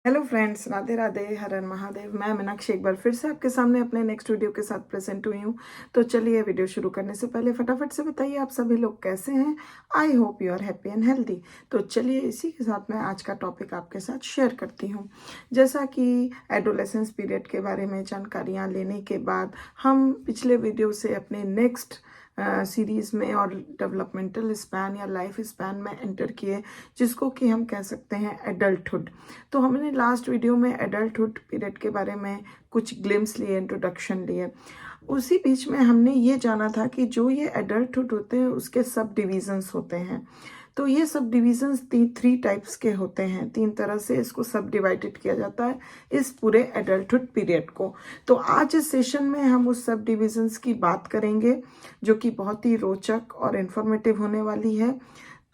Hello friends, Radhe Radhe, हर हर महादेव। मैं मीनाक्षी एक बार फिर से आपके सामने अपने नेक्स्ट वीडियो के साथ प्रेजेंट हुई हूँ। तो चलिए, वीडियो शुरू करने से पहले फटाफट से बताइए आप सभी लोग कैसे हैं। I hope you are happy and healthy. तो चलिए, इसी के साथ मैं आज का टॉपिक आपके साथ शेयर करती हूँ। जैसा कि एडोलेसेंस पीरियड के बारे में जानकारियाँ लेने के बाद हम पिछले वीडियो से अपने नेक्स्ट सीरीज में और डेवलपमेंटल स्पैन या लाइफ स्पैन में एंटर किए, जिसको कि हम कह सकते हैं एडल्टहुड। तो हमने लास्ट वीडियो में एडल्टहुड पीरियड के बारे में कुछ ग्लिम्स लिए, इंट्रोडक्शन लिए। उसी बीच में हमने ये जाना था कि जो ये एडल्टहुड होते हैं उसके सब डिविजन्स होते हैं। तो ये सब डिविजन्स थ्री टाइप्स के होते हैं, तीन तरह से इसको सब डिवाइडेड किया जाता है इस पूरे एडल्टहुड पीरियड को। तो आज इस सेशन में हम उस सब डिविजन्स की बात करेंगे, जो कि बहुत ही रोचक और इन्फॉर्मेटिव होने वाली है।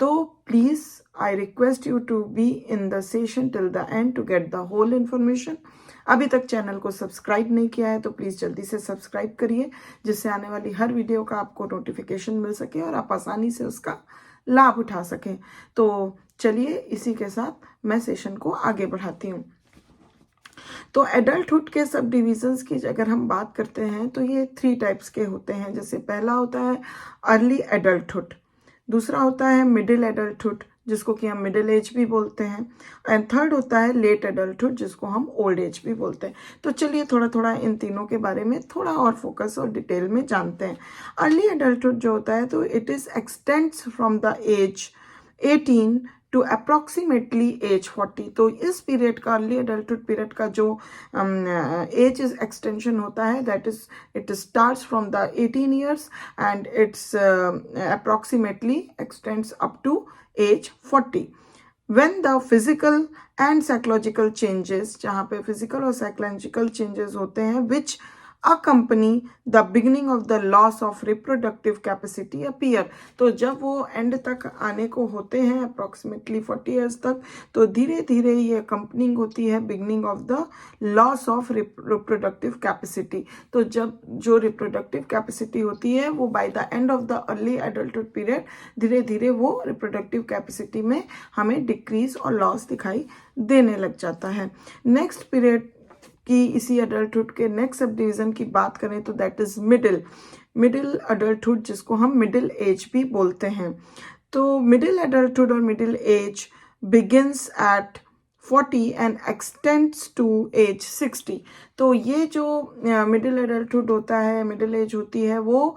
तो please I request you to be in the session till the end to get the whole information. अभी तक चैनल को सब्सक्राइब नहीं किया है तो प्लीज जल्दी से सब्सक्राइब करिए, जिससे आने वाली हर वीडियो का आपको नोटिफिकेशन मिल सके और आप आसानी से उसका लाभ उठा सकें। तो चलिए, इसी के साथ मैं सेशन को आगे बढ़ाती हूँ। तो एडल्टहुड के सब डिविजन्स की अगर हम बात करते हैं तो ये थ्री टाइप्स के होते हैं। जैसे पहला होता है अर्ली एडल्टहुड, दूसरा होता है मिडिल एडल्टहुड, जिसको कि हम मिडिल एज भी बोलते हैं, एंड थर्ड होता है लेट एडल्टहुड, जिसको हम ओल्ड एज भी बोलते हैं। तो चलिए, थोड़ा थोड़ा इन तीनों के बारे में थोड़ा और फोकस और डिटेल में जानते हैं। अर्ली एडल्टहुड जो होता है, तो it is extends from the age 18 to approximately age 40। तो इस पीरियड का, अर्ली एडल्टहुड पीरियड का जो एज एक्सटेंशन होता है, that is it starts from the 18 years and it's approximately extends up to age 40। when the physical and psychological changes, जहाँ पे physical और psychological changes होते हैं, which accompany the beginning of the loss of reproductive capacity appear। तो जब वो and तक आने को होते हैं अप्रॉक्सीमेटली 40 ईयर्स तक, तो धीरे धीरे ये accompanying होती है beginning of the loss of reproductive capacity. तो जब जो रिप्रोडक्टिव कैपेसिटी होती है वो by the end of the early adulthood period धीरे धीरे वो रिप्रोडक्टिव कैपेसिटी में हमें डिक्रीज और लॉस दिखाई देने लग जाता है। नेक्स्ट पीरियड कि इसी एडल्टहुड के नेक्स्ट सब डिवीजन की बात करें तो दैट इज मिडिल एडल्टहुड, जिसको हम मिडिल एज भी बोलते हैं। तो मिडिल एडल्टहुड और middle age begins at 40 and extends to age 60। तो ये जो मिडिल एडल्टहुड होता है, मिडिल एज होती है, वो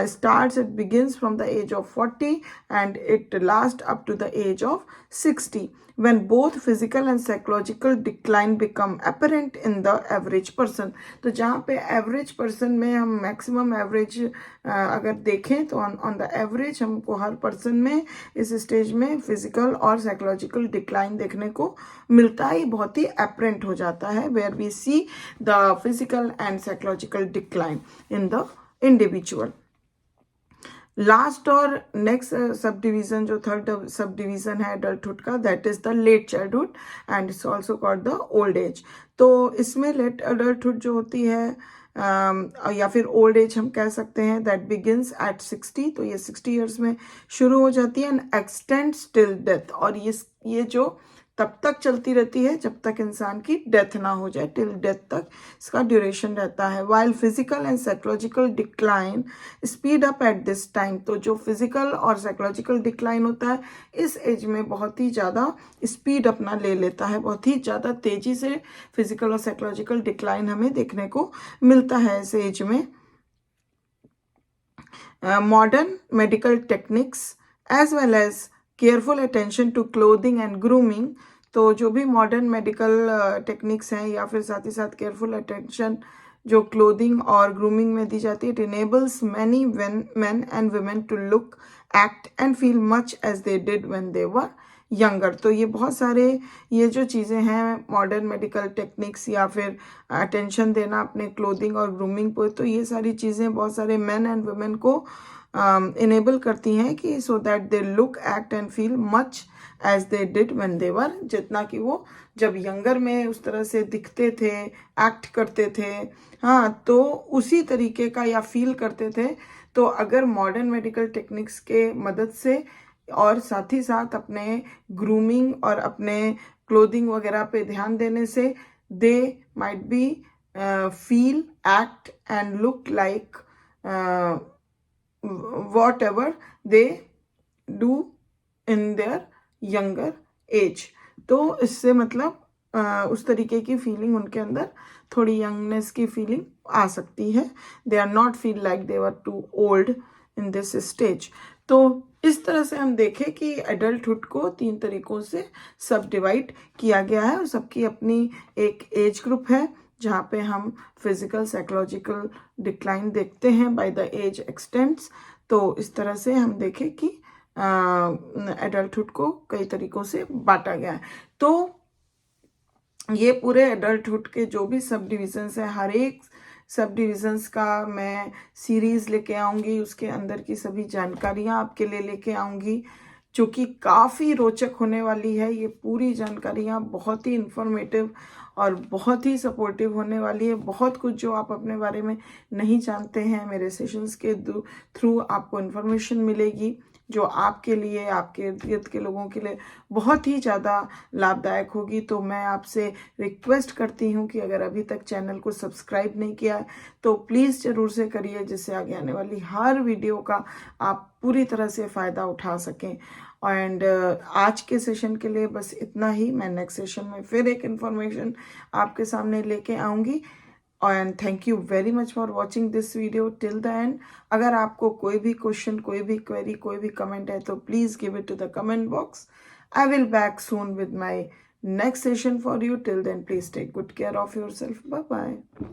starts, it begins from the age of 40 and it lasts up to the age of 60, when both physical and psychological decline become apparent in the average person। तो जहाँ पे average person में हम maximum average अगर देखें तो on the average हमको हर person में इस स्टेज में फिजिकल और साइकोलॉजिकल डिक्लाइन देखने को मिलता है। ये बहुत ही एपरेंट हो जाता है, where we see the physical and psychological decline in the individual. Last और नेक्स्ट सब डिवीजन, जो थर्ड सब डिवीजन है एडल्टहुड का, that is the late childhood and it's also called the old age. तो इसमें late adulthood जो होती है या फिर ओल्ड एज हम कह सकते हैं, दैट बिगिंस एट 60। तो ये 60 ईयर्स में शुरू हो जाती है एंड एक्सटेंड्स टिल डेथ। और ये जो तब तक चलती रहती है जब तक इंसान की डेथ ना हो जाए, टिल डेथ तक इसका ड्यूरेशन रहता है। While physical and psychological decline speed up at this time. तो जो फिजिकल और साइकोलॉजिकल डिक्लाइन होता है इस एज में बहुत ही ज़्यादा स्पीड अपना ले लेता है, बहुत ही ज़्यादा तेज़ी से फिजिकल और साइकोलॉजिकल डिक्लाइन हमें देखने को मिलता है इस एज में। Modern medical techniques as well as careful attention to clothing and grooming. तो जो भी मॉडर्न मेडिकल टेक्निक्स हैं या फिर साथ ही साथ केयरफुल अटेंशन जो क्लोथिंग और ग्रूमिंग में दी जाती है, it enables many men and women to look, act and feel much as they did when they were younger. तो ये बहुत सारे ये जो चीज़ें हैं मॉडर्न मेडिकल टेक्निक्स या फिर अटेंशन देना अपने क्लोथिंग और ग्रूमिंग पर, तो ये सारी चीज़ें बहुत सारे मेन एंड वुमेन को इनेबल करती हैं कि so that they look, act and feel much as they did when they were, जितना कि वो जब यंगर में उस तरह से दिखते थे, एक्ट करते थे, हाँ, तो उसी तरीके का या फील करते थे। तो अगर मॉडर्न मेडिकल टेक्निक्स के मदद से और साथ ही साथ अपने ग्रूमिंग और अपने क्लोथिंग वगैरह पे ध्यान देने से they might be feel, act and look like what ever they do in their younger age. तो इससे मतलब उस तरीके की फीलिंग उनके अंदर, थोड़ी यंगनेस की फीलिंग आ सकती है। They are not feel like they were too old in this stage. तो इस तरह से हम देखें कि एडल्टहुड को 3 तरीकों से सब डिवाइड किया गया है और सबकी अपनी एक एज ग्रुप है जहाँ पे हम फिजिकल साइकोलॉजिकल डिक्लाइन देखते हैं बाय द एज एक्सटेंड्स। तो इस तरह से हम देखें कि एडल्टहुड को कई तरीकों से बांटा गया है। तो ये पूरे एडल्टहुड के जो भी सब डिविजन्स हैं, हर एक सब डिविजन्स का मैं सीरीज लेके आऊँगी, उसके अंदर की सभी जानकारियाँ आपके लिए लेके आऊँगी जो कि काफ़ी रोचक होने वाली है। ये पूरी जानकारियाँ बहुत ही इंफॉर्मेटिव और बहुत ही सपोर्टिव होने वाली है। बहुत कुछ जो आप अपने बारे में नहीं जानते हैं, मेरे सेशंस के थ्रू आपको इन्फॉर्मेशन मिलेगी जो आपके लिए, आपके इर्द गिर्द के लोगों के लिए बहुत ही ज़्यादा लाभदायक होगी। तो मैं आपसे रिक्वेस्ट करती हूँ कि अगर अभी तक चैनल को सब्सक्राइब नहीं किया है तो प्लीज़ ज़रूर से करिए, जिससे आगे आने वाली हर वीडियो का आप पूरी तरह से फ़ायदा उठा सकें। एंड आज के सेशन के लिए बस इतना ही। मैं नेक्स्ट सेशन में फिर एक इन्फॉर्मेशन आपके सामने लेके आऊँगी। And thank you very much for watching this video till the and. अगर आपको कोई भी क्वेश्चन, कोई भी क्वेरी, कोई भी कमेंट है तो please give it to the comment box. I will back soon with my next session for you. Till then, please take good care of yourself. Bye bye.